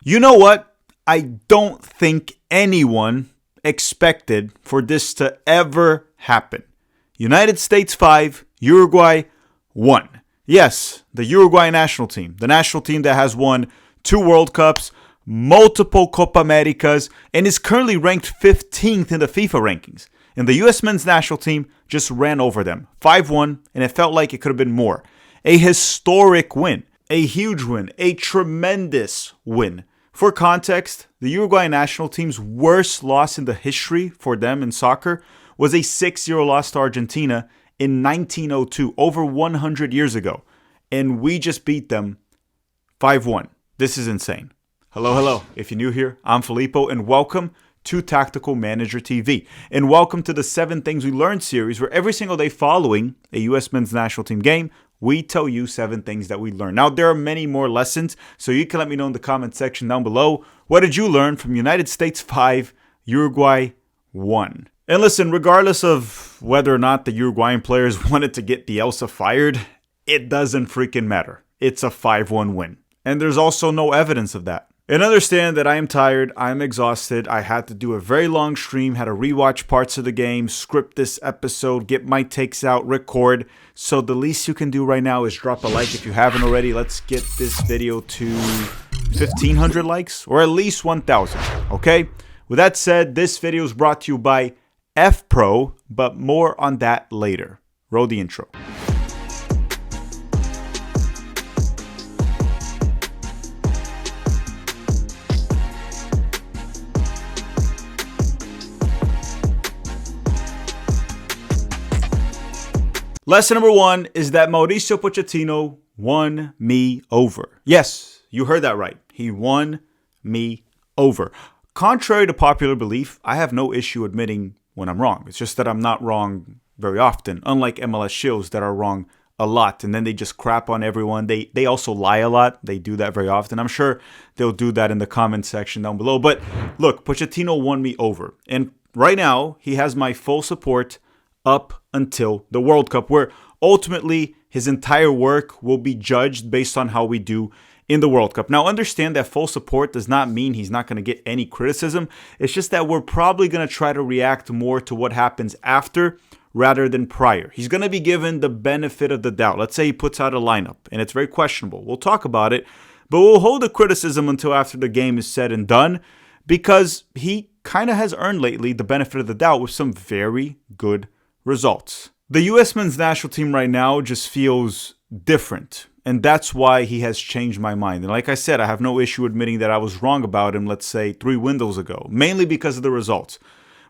You know what? I don't think anyone expected for this to ever happen. United States 5, Uruguay 1. Yes, the Uruguay national team. The national team that has won 2 World Cups, multiple Copa Americas, and is currently ranked 15th in the FIFA rankings. And the US men's national team just ran over them. 5-1, and it felt like it could have been more. A historic win. A huge win. A tremendous win. For context, the Uruguay national team's worst loss in the history for them in soccer was a 6-0 loss to Argentina in 1902, over 100 years ago. And we just beat them 5-1. This is insane. Hello. If you're new here, I'm Filippo, and welcome to Tactical Manager TV. And welcome to the 7 Things We Learned series, where every single day following a U.S. men's national team game, we tell you 7 things that we learned. Now, there are many more lessons, so you can let me know in the comment section down below. What did you learn from United States 5, Uruguay 1? And listen, regardless of whether or not the Uruguayan players wanted to get Bielsa fired, it doesn't freaking matter. It's a 5-1 win. And there's also no evidence of that. And understand that I am tired, I am exhausted, I had to do a very long stream, had to rewatch parts of the game, script this episode, get my takes out, record. So the least you can do right now is drop a like if you haven't already. Let's get this video to 1,500 likes, or at least 1,000, okay? With that said, this video is brought to you by FPro, but more on that later. Roll the intro. Lesson number 1 is that Mauricio Pochettino won me over. Yes, you heard that right. He won me over. Contrary to popular belief, I have no issue admitting when I'm wrong. It's just that I'm not wrong very often, unlike MLS Shields that are wrong a lot, and then they just crap on everyone. They also lie a lot. They do that very often. I'm sure they'll do that in the comment section down below. But look, Pochettino won me over. And right now, he has my full support up until the World Cup, where ultimately his entire work will be judged based on how we do in the World Cup. Now, understand that full support does not mean he's not going to get any criticism. It's just that we're probably going to try to react more to what happens after rather than prior. He's going to be given the benefit of the doubt. Let's say he puts out a lineup and it's very questionable. We'll talk about it, but we'll hold the criticism until after the game is said and done, because he kind of has earned lately the benefit of the doubt with some very good results. The U.S. men's national team right now just feels different, and that's why he has changed my mind. And like I said, I have no issue admitting that I was wrong about him, let's say 3 windows ago, mainly because of the results.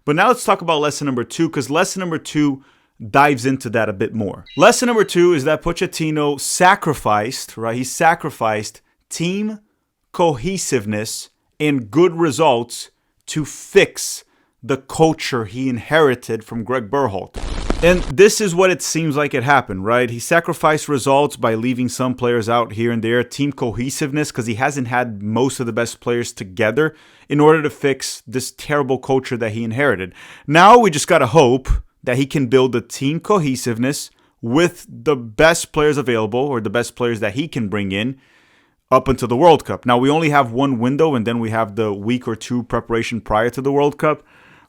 But now let's talk about lesson number 2, because lesson number 2 dives into that a bit more. Lesson number 2 is that Pochettino sacrificed, right? He sacrificed team cohesiveness and good results to fix the culture he inherited from Greg Berhalter. And this is what it seems like it happened, right? He sacrificed results by leaving some players out here and there, team cohesiveness, because he hasn't had most of the best players together in order to fix this terrible culture that he inherited. Now we just got to hope that he can build the team cohesiveness with the best players available, or the best players that he can bring in up until the World Cup. Now we only have one window, and then we have the week or 2 preparation prior to the World Cup.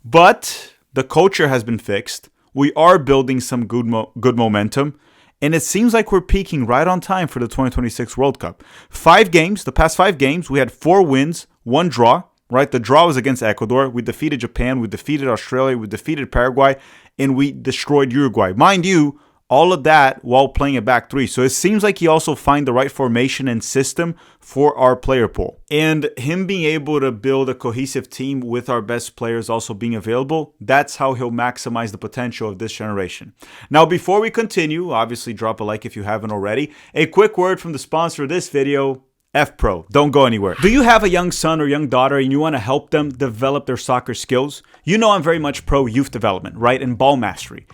But the culture has been fixed. We are building some good momentum. And it seems like we're peaking right on time for the 2026 World Cup. 5 games, the past 5 games, we had 4 wins, 1 draw, right? The draw was against Ecuador. We defeated Japan. We defeated Australia. We defeated Paraguay. And we destroyed Uruguay. Mind you, all of that while playing a back 3. So it seems like he also find the right formation and system for our player pool. And him being able to build a cohesive team with our best players also being available, that's how he'll maximize the potential of this generation. Now, before we continue, obviously drop a like if you haven't already. A quick word from the sponsor of this video, FPro. Don't go anywhere. Do you have a young son or young daughter and you want to help them develop their soccer skills? You know I'm very much pro youth development, right? And ball mastery.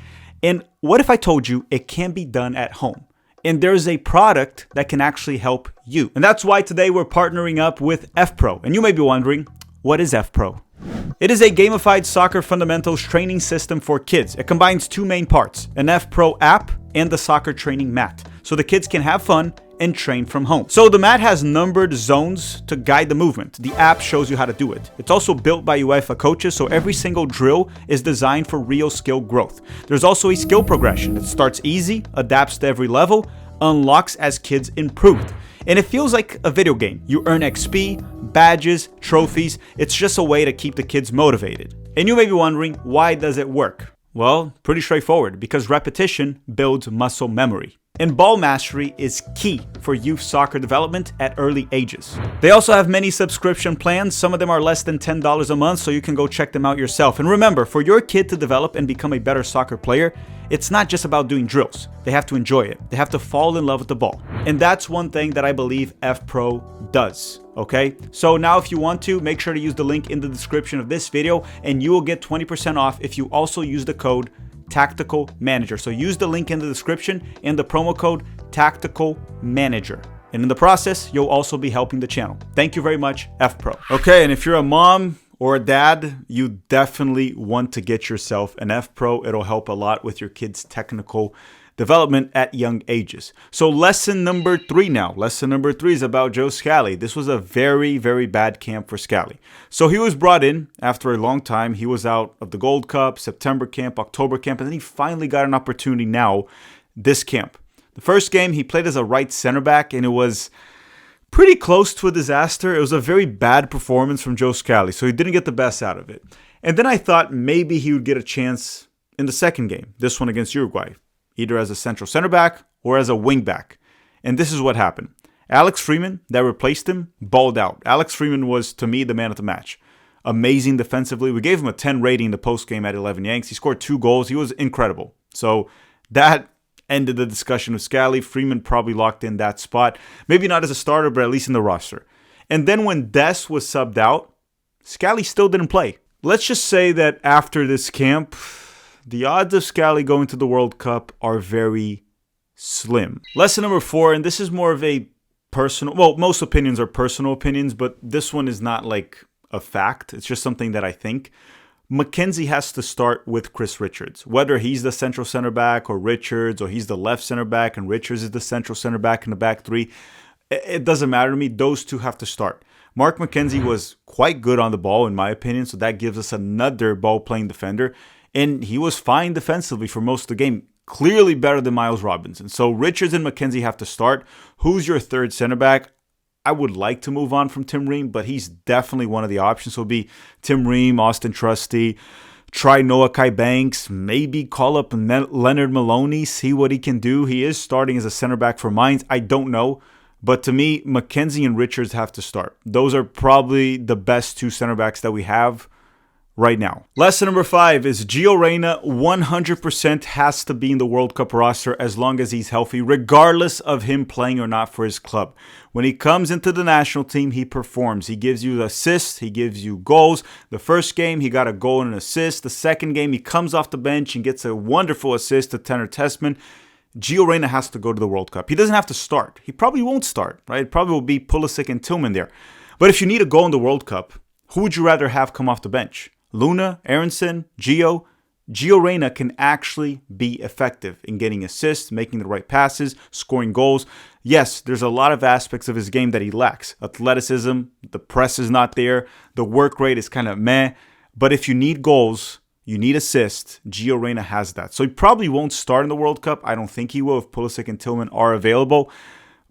And what if I told you it can be done at home? And there's a product that can actually help you. And that's why today we're partnering up with FPro. And you may be wondering, what is FPro? It is a gamified soccer fundamentals training system for kids. It combines 2 main parts, an FPro app and the soccer training mat. so the kids can have fun and train from home. So the mat has numbered zones to guide the movement. The app shows you how to do it. It's also built by UEFA coaches, so every single drill is designed for real skill growth. There's also a skill progression. It starts easy, adapts to every level, unlocks as kids improve. And it feels like a video game. You earn XP, badges, trophies. It's just a way to keep the kids motivated. And you may be wondering, why does it work? Well, pretty straightforward, because repetition builds muscle memory. And ball mastery is key for youth soccer development at early ages. They also have many subscription plans. Some of them are less than $10 a month, so you can go check them out yourself. And remember, for your kid to develop and become a better soccer player, it's not just about doing drills. They have to enjoy it. They have to fall in love with the ball. And that's one thing that I believe FPro does. Okay, so now if you want to, make sure to use the link in the description of this video, and you will get 20% off if you also use the code Tactical Manager. So use the link in the description and the promo code Tactical Manager. And in the process, you'll also be helping the channel. Thank you very much, FPro. Okay, and if you're a mom or a dad, you definitely want to get yourself an FPro. It'll help a lot with your kids' technical development at young ages. So lesson number 3 now. Lesson number 3 is about Joe Scally. This was a very, very bad camp for Scally. So he was brought in after a long time. He was out of the Gold Cup, September camp, October camp, and then he finally got an opportunity now, this camp. The first game, he played as a right center back, and it was pretty close to a disaster. It was a very bad performance from Joe Scally, so he didn't get the best out of it. And then I thought maybe he would get a chance in the second game, this one against Uruguay, either as a central center back or as a wing back. And this is what happened. Alex Freeman, that replaced him, balled out. Alex Freeman was, to me, the man of the match. Amazing defensively. We gave him a 10 rating in the postgame at 11 Yanks. He scored 2 goals. He was incredible. So that ended the discussion with Scally. Freeman probably locked in that spot. Maybe not as a starter, but at least in the roster. And then when Des was subbed out, Scally still didn't play. Let's just say that after this camp, the odds of Scally going to the World Cup are very slim. Lesson number 4, and this is more of a personal, well, most opinions are personal opinions, but this one is not like a fact. It's just something that I think. Mackenzie has to start with Chris Richards. Whether he's the central center back or Richards, or he's the left center back and Richards is the central center back in the back 3, it doesn't matter to me. Those two have to start. Mark McKenzie was quite good on the ball, in my opinion, so that gives us another ball-playing defender. And he was fine defensively for most of the game. Clearly better than Miles Robinson. So Richards and McKenzie have to start. Who's your third center back? I would like to move on from Tim Ream, but he's definitely one of the options. So it'll be Tim Ream, Austin Trusty, try Noah Kai Banks, maybe call up Leonard Maloney, see what he can do. He is starting as a center back for Mainz. I don't know. But to me, McKenzie and Richards have to start. Those are probably the best 2 center backs that we have right now. Lesson number 5 is Gio Reyna 100% has to be in the World Cup roster as long as he's healthy, regardless of him playing or not for his club. When he comes into the national team, he performs. He gives you assists. He gives you goals. The first game, he got a goal and an assist. The second game, he comes off the bench and gets a wonderful assist to Tanner Tessman. Gio Reyna has to go to the World Cup. He doesn't have to start. He probably won't start, right? It probably will be Pulisic and Tillman there. But if you need a goal in the World Cup, who would you rather have come off the bench? Luna, Aronson, Gio? Gio Reyna can actually be effective in getting assists, making the right passes, scoring goals. Yes, there's a lot of aspects of his game that he lacks. Athleticism, the press is not there, the work rate is kind of meh. But if you need goals, you need assists, Gio Reyna has that. So he probably won't start in the World Cup. I don't think he will if Pulisic and Tillman are available.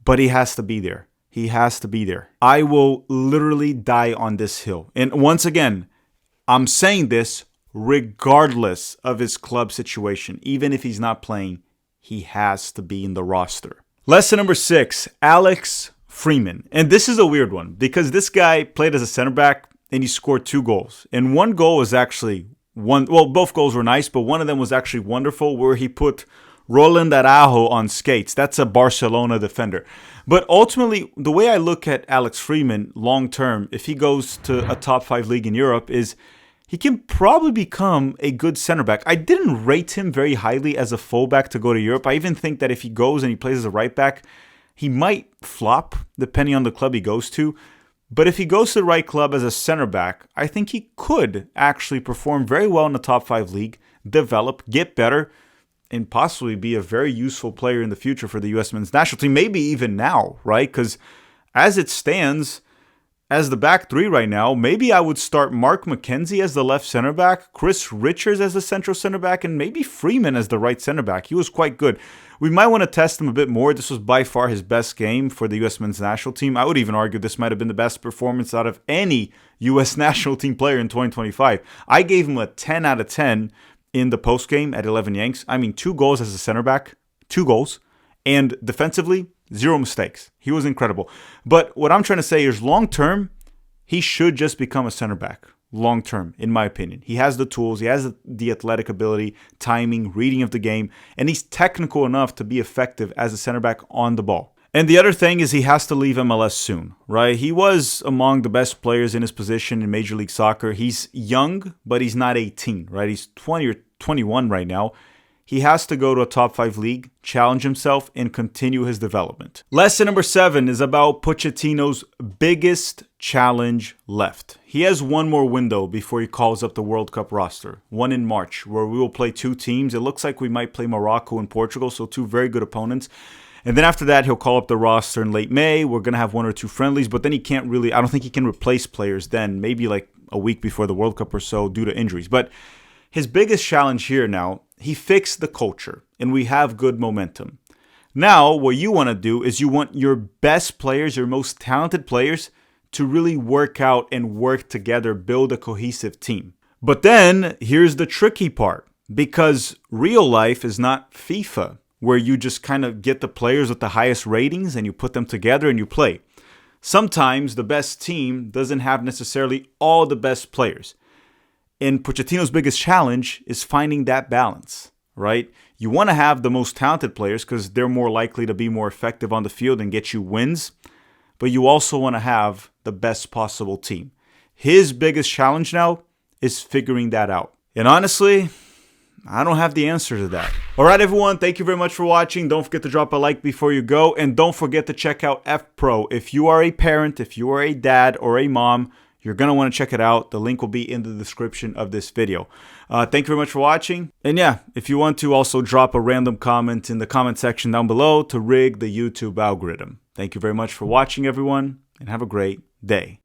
But he has to be there. He has to be there. I will literally die on this hill. And once again, I'm saying this regardless of his club situation. Even if he's not playing, he has to be in the roster. Lesson number 6, Alex Freeman. And this is a weird one because this guy played as a center back and he scored 2 goals. And one goal was actually both goals were nice, but one of them was actually wonderful where he put Roland Araujo on skates. That's a Barcelona defender. But ultimately, the way I look at Alex Freeman long term, if he goes to a top 5 league in Europe, is he can probably become a good center back. I didn't rate him very highly as a fullback to go to Europe. I even think that if he goes and he plays as a right back, he might flop depending on the club he goes to. But if he goes to the right club as a center back, I think he could actually perform very well in the top 5 league, develop, get better, and possibly be a very useful player in the future for the U.S. men's national team, maybe even now, right? Because as it stands, as the back three right now, maybe I would start Mark McKenzie as the left center back, Chris Richards as the central center back, and maybe Freeman as the right center back. He was quite good. We might want to test him a bit more. This was by far his best game for the U.S. men's national team. I would even argue this might have been the best performance out of any U.S. national team player in 2025. I gave him a 10 out of 10 in the postgame at 11 Yanks. I mean, 2 goals as a center back, 2 goals, and defensively, 0 mistakes. He was incredible. But what I'm trying to say is long term, he should just become a center back. Long term, in my opinion. He has the tools, he has the athletic ability, timing, reading of the game, and he's technical enough to be effective as a center back on the ball. And the other thing is he has to leave MLS soon, right? He was among the best players in his position in Major League Soccer. He's young, but he's not 18, right? He's 20 or 21 right now. He has to go to a top 5 league, challenge himself, and continue his development. Lesson number 7 is about Pochettino's biggest challenge left. He has one more window before he calls up the World Cup roster, one in March, where we will play 2 teams. It looks like we might play Morocco and Portugal, so 2 very good opponents. And then after that, he'll call up the roster in late May. We're going to have 1 or 2 friendlies, but then he can't really, I don't think he can replace players then, maybe like a week before the World Cup or so due to injuries. But his biggest challenge here now, he fixed the culture and we have good momentum. Now, what you want to do is you want your best players, your most talented players to really work out and work together, build a cohesive team. But then here's the tricky part, because real life is not FIFA, where you just kind of get the players with the highest ratings and you put them together and you play. Sometimes the best team doesn't have necessarily all the best players. And Pochettino's biggest challenge is finding that balance, right? You want to have the most talented players because they're more likely to be more effective on the field and get you wins. But you also want to have the best possible team. His biggest challenge now is figuring that out. And honestly, I don't have the answer to that. All right, everyone. Thank you very much for watching. Don't forget to drop a like before you go. And don't forget to check out FPro. If you are a parent, if you are a dad or a mom, you're going to want to check it out. The link will be in the description of this video. Thank you very much for watching. And yeah, if you want to also drop a random comment in the comment section down below to rig the YouTube algorithm. Thank you very much for watching, everyone, and have a great day.